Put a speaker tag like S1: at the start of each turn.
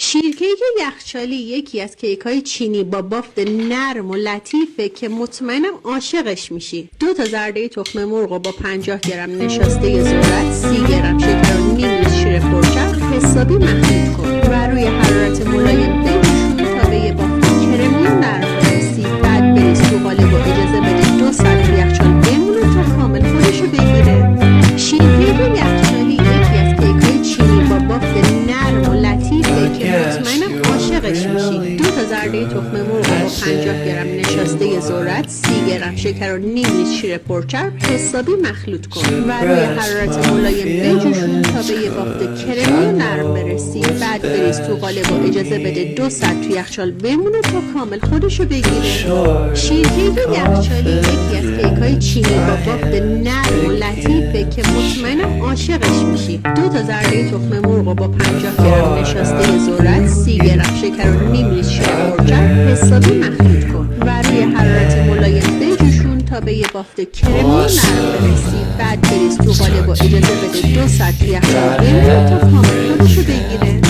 S1: شیرکیک یخچالی یکی از کیک‌های چینی با بافت نرم و لطیفه که مطمئنم عاشقش میشی. 2 تا زرده تخم مرغ با 50 گرم نشاسته ذرت، 30 گرم شکر و نیم لیتر شیر پرچرب حسابی مخلوط کن و روی حرارت ملایم بجوشون تا به یه بافت کرمی و نرم برسی. بعد بریز تو قالب و اجازه بده 2 ساعت تو یخچال بمونه تا کامل خودشو بگیره. شیرکیک یخچالی یکی از کیک‌های چینی با بافت نرم و لطیفه که مطمئنم عاشقش میشی. 2 تا زرده تخم مرغ با 50 گرم نشاسته ذرت، 30 گرم شکر و نیم لیتر شیر پرچرب حسابی مخلوط کن و روی حرارت ملایم بجوشون تا به یه بافت کرمی و نرم برسی. بعد بریز تو قالب و اجازه بده 2 ساعت تو یخچال بمونه تا کامل خودشو بگیره. شیرکیک یخچالی یکی از کیک‌های چینی با بافت نرم و لطیفه که مطمئنم عاشقش میشی. 2 تا زرده تخم مرغ با 50 گرم نشاسته ذرت، 30 گرم شکر و نیم لیتر شیر پرچرب حسابی مخلوط کن و روی حرارت ملایم بجوشون تا به یه بافت کرمی و نرم برسی. بعد بریز تو قالب و اجازه بده 2 ساعت تو یخچال بمونه تا کامل خودشو بگیره.